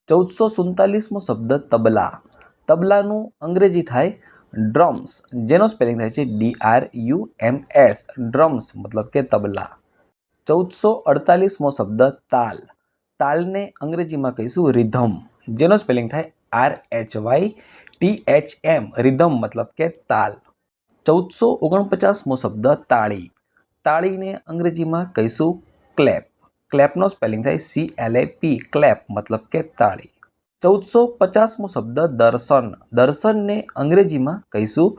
1447મો શબ્દ તબલા. તબલાનું અંગ્રેજી થાય ડ્રમ્સ, જેનો સ્પેલિંગ થાય છે DRUMS, ડ્રમ્સ મતલબ કે તબલા. 1448મો શબ્દ તાલ. તાલને અંગ્રેજીમાં કહીશું રિધમ, જેનો સ્પેલિંગ થાય RHYTHM, રિધમ મતલબ કે તાલ. 1449મો શબ્દ તાળી. તાળીને અંગ્રેજીમાં કહીશું ક્લેપ. ક્લેપનો સ્પેલિંગ થાય CLAP, ક્લેપ મતલબ કે તાળી. 1450મો શબ્દ દર્શન. દર્શનને અંગ્રેજીમાં કહીશું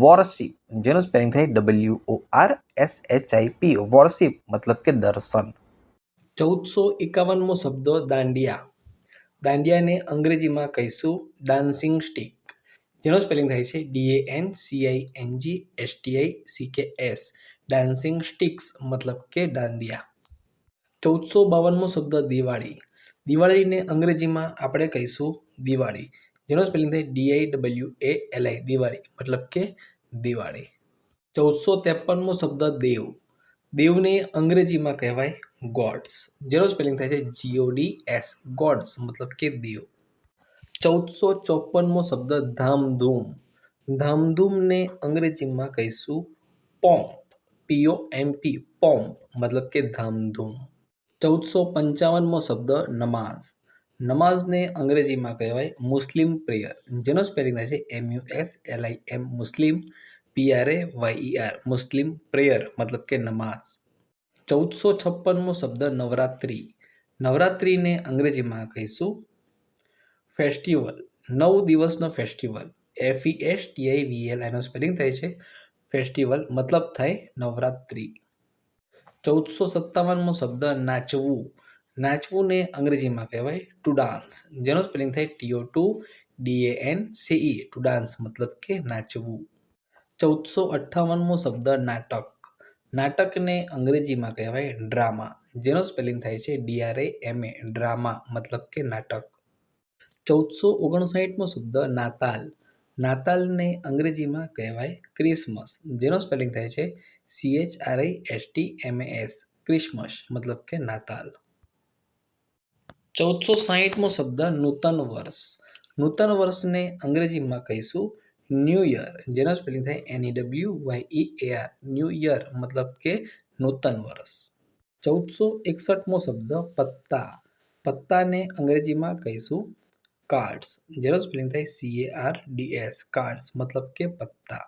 વોરશિપ, જેનો સ્પેલિંગ થાય WORSHIP, વોરશિપ મતલબ કે દર્શન. 1451મો શબ્દ દાંડિયા. દાંડિયાને અંગ્રેજીમાં કહીશું ડાન્સિંગ સ્ટિક, જેનો સ્પેલિંગ થાય છે DANCINGSTICKS, ડાન્સિંગ સ્ટિક્સ મતલબ કે દાંડિયા. 1452મો શબ્દ દિવાળી. દિવાળીને અંગ્રેજીમાં આપણે કહીશું દિવાળી, જેનો સ્પેલિંગ થાય DIWALI, દિવાળી મતલબ કે દિવાળી. 1453મો શબ્દ દેવ. દેવને અંગ્રેજીમાં કહેવાય ગોડ્સ, જેનો સ્પેલિંગ થાય છે GODS, ગોડ્સ મતલબ કે દેવ. 1454મો શબ્દ ધામધૂમ. ધામધૂમને અંગ્રેજીમાં કહીશું પોમ્પ, POMP, પોમ્પ મતલબ કે ધામધૂમ. 1455મો શબ્દ નમાઝ. નમાઝને અંગ્રેજીમાં કહેવાય મુસ્લિમ પ્રેયર, જેનો સ્પેલિંગ થાય છે MUSLIM, મુસ્લિમ, PRAYER, મુસ્લિમ પ્રેયર મતલબ કે નમાઝ. 1456મો શબ્દ નવરાત્રિ. નવરાત્રિને અંગ્રેજીમાં કહીશું ફેસ્ટિવલ, 9 દિવસનો ફેસ્ટિવલ, FESTIVAL, એનો સ્પેલિંગ થાય છે ફેસ્ટિવલ મતલબ થાય નવરાત્રિ. 1457મો શબ્દ નાચવું. નાચવુંને અંગ્રેજીમાં કહેવાય ટુ ડાન્સ, જેનો સ્પેલિંગ થાય TO2DANCE, ટુ ડાન્સ મતલબ કે નાચવું. 1458મો શબ્દ નાટક. નાટકને અંગ્રેજીમાં કહેવાય ડ્રામા, જેનો સ્પેલિંગ થાય છે DRAMA, ડ્રામા મતલબ કે નાટક. 1459મો શબ્દ નાતાલ. નાતાલને અંગ્રેજીમાં કહેવાય ક્રિસમસ, જેનો સ્પેલિંગ થાય છે CHRISTMAS, ક્રિસમસ મતલબ કે નાતાલ. 1460મો શબ્દ નૂતન વર્ષ. નૂતન વર્ષને અંગ્રેજીમાં કહીશું ન્યૂ યર, જેનો સ્પેલિંગ થાય NEWYEAR, ન્યૂ યર મતલબ કે નૂતન વર્ષ. 1461મો શબ્દ પત્તા. પત્તાને અંગ્રેજીમાં કહીશું કાર્ડ્સ, જેનો સ્પેલિંગ થાય CARDS, કાર્ડ્સ મતલબ કે પત્તા.